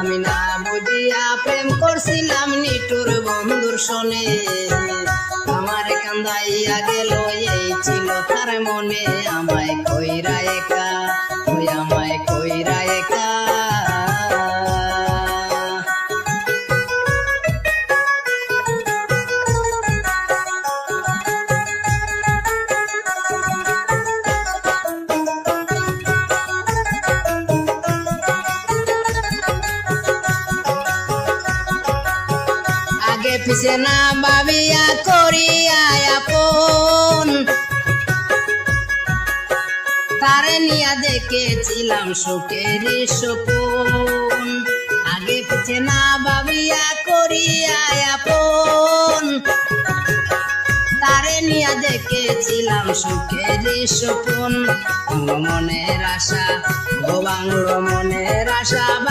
আমি না বুঝিয়া প্রেম করছিলাম নিটুর বন্ধুর শোনে আমার কান্দাইয়া গেল এই ছিল তার মনে আমায় কইরা একা ওই আমায় কইরা একা আগে পিছে না ভাবিয়া করিয়া আপন তারে নিয়া দেখেছিলাম সুখের স্বপন আগে পিছে না ভাবিয়া করিয়া আপন তারে নিয়া দেখেছিলাম সুখের স্বপন মনের আশা গো বাংলো মনের আশা।